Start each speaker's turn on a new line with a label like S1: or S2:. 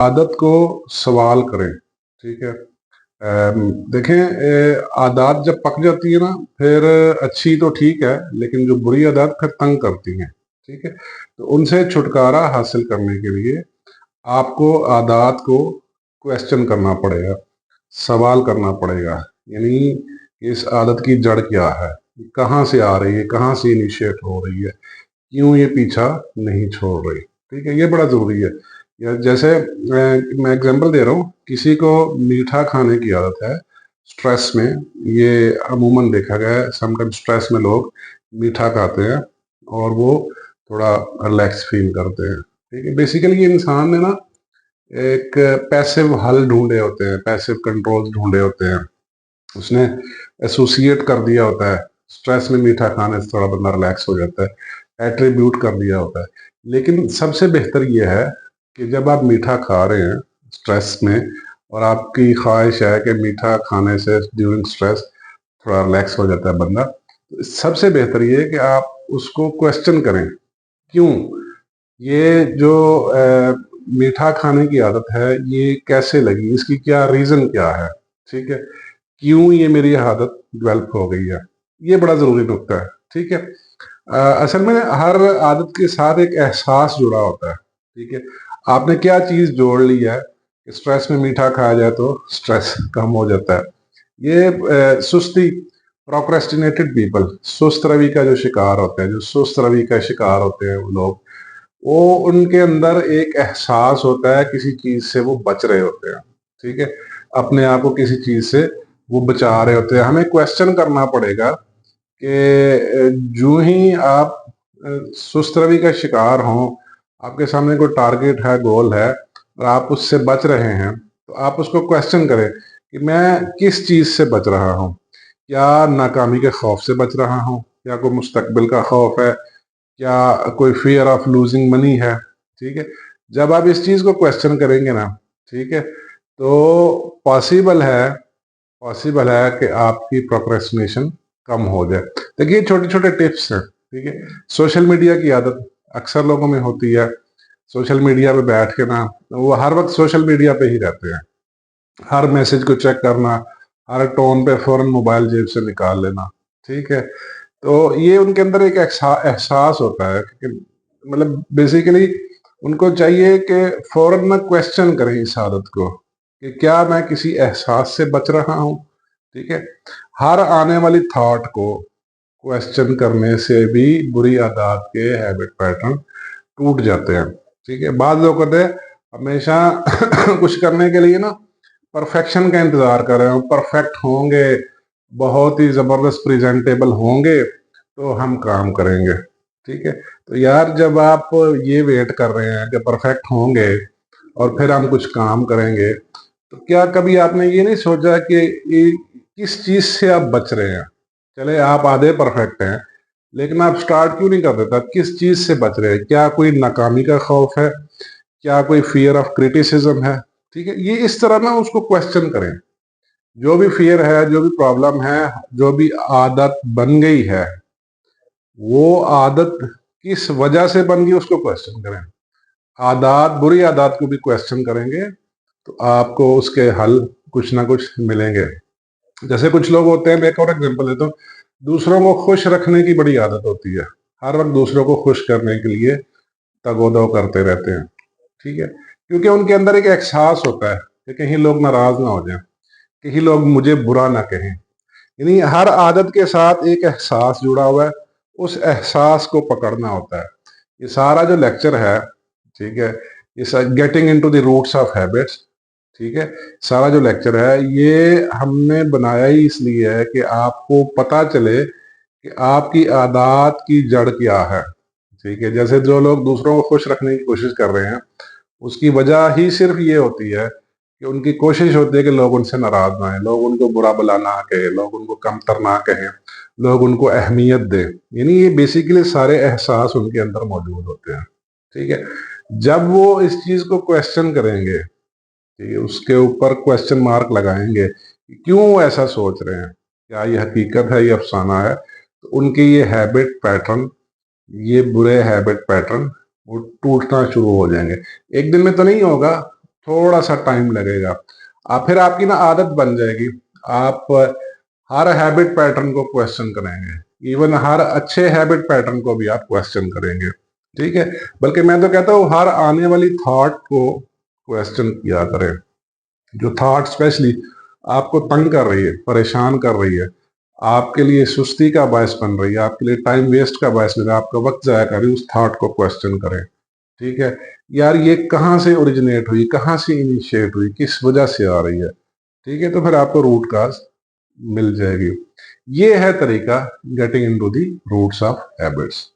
S1: आदत को सवाल करें। ठीक है। देखें, आदत जब पक जाती है ना, फिर अच्छी तो ठीक है, लेकिन जो बुरी आदत फिर तंग करती हैं। ठीक है। तो उनसे छुटकारा हासिल करने के लिए आपको आदत को क्वेश्चन करना पड़ेगा, सवाल करना पड़ेगा। यानी इस आदत की जड़ क्या है, कहाँ से आ रही है, कहाँ से इनिशिएट हो रही है, क्यों ये पीछा नहीं छोड़ रही। ठीक है, ये बड़ा जरूरी है। या जैसे मैं एग्जांपल दे रहा हूँ, किसी को मीठा खाने की आदत है स्ट्रेस में। ये अमूमन देखा गया है, समटाइम स्ट्रेस में लोग मीठा खाते हैं और वो थोड़ा रिलैक्स फील करते हैं। ठीक है, बेसिकली ये इंसान ने ना एक पैसिव हल ढूंढे होते हैं, पैसिव कंट्रोल ढूंढे होते हैं। उसने एसोसिएट कर दिया होता है, स्ट्रेस में मीठा खाने से थोड़ा बंदा रिलैक्स हो जाता है, एट्रीब्यूट कर दिया होता है। लेकिन सबसे बेहतर यह है कि जब आप मीठा खा रहे हैं स्ट्रेस में, और आपकी ख्वाहिश है कि मीठा खाने से ड्यूरिंग स्ट्रेस थोड़ा रिलैक्स हो जाता है बंदा, तो सबसे बेहतर ये है कि आप उसको क्वेश्चन करें। क्यों ये जो मीठा खाने की आदत है ये कैसे लगी, इसकी क्या रीजन क्या है। ठीक है, क्यों ये मेरी आदत डेवलप हो गई है, ये बड़ा जरूरी नुकता है। ठीक है। असल में हर आदत के साथ एक एहसास जुड़ा होता है। ठीक है, आपने क्या चीज जोड़ ली है कि स्ट्रेस में मीठा खाया जाए तो स्ट्रेस कम हो जाता है। ये सुस्ती, प्रोक्रेस्टिनेटेड पीपल, सुस्त रवि का जो शिकार होते हैं, जो सुस्त रवि का शिकार होते हैं वो लोग, वो उनके अंदर एक एहसास होता है, किसी चीज से वो बच रहे होते हैं। ठीक है, अपने आप को किसी चीज से वो बचा रहे होते हैं। हमें क्वेश्चन करना पड़ेगा कि जो ही आप सुस्त रवि का शिकार हो, आपके सामने कोई टारगेट है, गोल है, और आप उससे बच रहे हैं, तो आप उसको क्वेश्चन करें कि मैं किस चीज से बच रहा हूँ। क्या नाकामी के खौफ से बच रहा हूँ, क्या कोई मुस्तकबिल का खौफ है, क्या कोई फियर ऑफ लूजिंग मनी है। ठीक है, जब आप इस चीज को क्वेश्चन करेंगे ना, ठीक है, तो पॉसिबल है कि आपकी प्रोक्रेस्टिनेशन कम हो जाए। देखिए, छोटे छोटे टिप्स हैं। ठीक है, सोशल मीडिया की आदत अक्सर लोगों में होती है। सोशल मीडिया पे बैठ के ना, वो हर वक्त सोशल मीडिया पे ही रहते हैं। हर मैसेज को चेक करना, हर टोन पे फौरन मोबाइल जेब से निकाल लेना। ठीक है, तो ये उनके अंदर एक एहसास होता है कि मतलब बेसिकली उनको चाहिए कि फौरन ना क्वेश्चन करें इस आदत को कि क्या मैं किसी एहसास से बच रहा हूँ। ठीक है, हर आने वाली थॉट को क्वेश्चन करने से भी बुरी आदत के हैबिट पैटर्न टूट जाते हैं। ठीक है, बाद लोग कहते हैं हमेशा कुछ करने के लिए ना परफेक्शन का इंतजार कर रहे हो, परफेक्ट होंगे, बहुत ही जबरदस्त प्रेजेंटेबल होंगे तो हम काम करेंगे। ठीक है, तो यार जब आप ये वेट कर रहे हैं कि परफेक्ट होंगे और फिर हम कुछ काम करेंगे, तो क्या कभी आपने ये नहीं सोचा कि ये किस चीज से आप बच रहे हैं। चले आप आधे परफेक्ट हैं, लेकिन आप स्टार्ट क्यों नहीं कर देता, किस चीज से बच रहे हैं। क्या कोई नाकामी का खौफ है, क्या कोई फियर ऑफ क्रिटिसिज्म है। ठीक है, ये इस तरह ना उसको क्वेश्चन करें। जो भी फियर है, जो भी प्रॉब्लम है, जो भी आदत बन गई है, वो आदत किस वजह से बन गई उसको क्वेश्चन करें। आदत, बुरी आदत को भी क्वेश्चन करेंगे तो आपको उसके हल कुछ ना कुछ मिलेंगे। जैसे कुछ लोग होते हैं, मैं एक और एग्जांपल देता हूँ, दूसरों को खुश रखने की बड़ी आदत होती है। हर वक्त दूसरों को खुश करने के लिए तगोदो करते रहते हैं। ठीक है, क्योंकि उनके अंदर एक एहसास होता है कि कहीं लोग नाराज ना हो जाएं, कहीं लोग मुझे बुरा ना कहें। यानी हर आदत के साथ एक एहसास जुड़ा हुआ है, उस एहसास को पकड़ना होता है। ये सारा जो लेक्चर है, ठीक है, ये getting into the roots of habits, ठीक है, सारा जो लेक्चर है ये हमने बनाया ही इसलिए है कि आपको पता चले कि आपकी आदत की जड़ क्या है। ठीक है, जैसे जो लोग दूसरों को खुश रखने की कोशिश कर रहे हैं, उसकी वजह ही सिर्फ ये होती है कि उनकी कोशिश होती है कि लोग उनसे नाराज ना आए, लोग उनको बुरा भला ना कहें, लोग उनको कमतर ना कहें, लोग उनको अहमियत दें। यानी ये बेसिकली सारे एहसास उनके अंदर मौजूद होते हैं। ठीक है, जब वो इस चीज को क्वेश्चन करेंगे, ठीक है, उसके ऊपर क्वेश्चन मार्क लगाएंगे कि क्यों ऐसा सोच रहे हैं, क्या ये हकीकत है, ये अफसाना है, तो उनके ये हैबिट पैटर्न, ये बुरे हैबिट पैटर्न वो टूटना शुरू हो जाएंगे। एक दिन में तो नहीं होगा, थोड़ा सा टाइम लगेगा। फिर आपकी ना आदत बन जाएगी। आप हर हैबिट पैटर्न को क्वेश्चन करेंगे, इवन हर अच्छे हैबिट पैटर्न को भी आप क्वेश्चन करेंगे। ठीक है, बल्कि मैं तो कहता हूँ हर आने वाली थॉट को क्वेश्चन किया करें। जो थॉट स्पेशली आपको तंग कर रही है, परेशान कर रही है, आपके लिए सुस्ती का बायस बन रही है, आपके लिए टाइम वेस्ट का बायस बन रहा है, आपका वक्त जाया कर रही है, उस थॉट को क्वेश्चन करें। ठीक है, यार ये कहाँ से ओरिजिनेट हुई, कहाँ से इनिशिएट हुई, किस वजह से आ रही है। ठीक है, तो फिर आपको रूट काज मिल जाएगी। ये है तरीका getting into the roots of habits.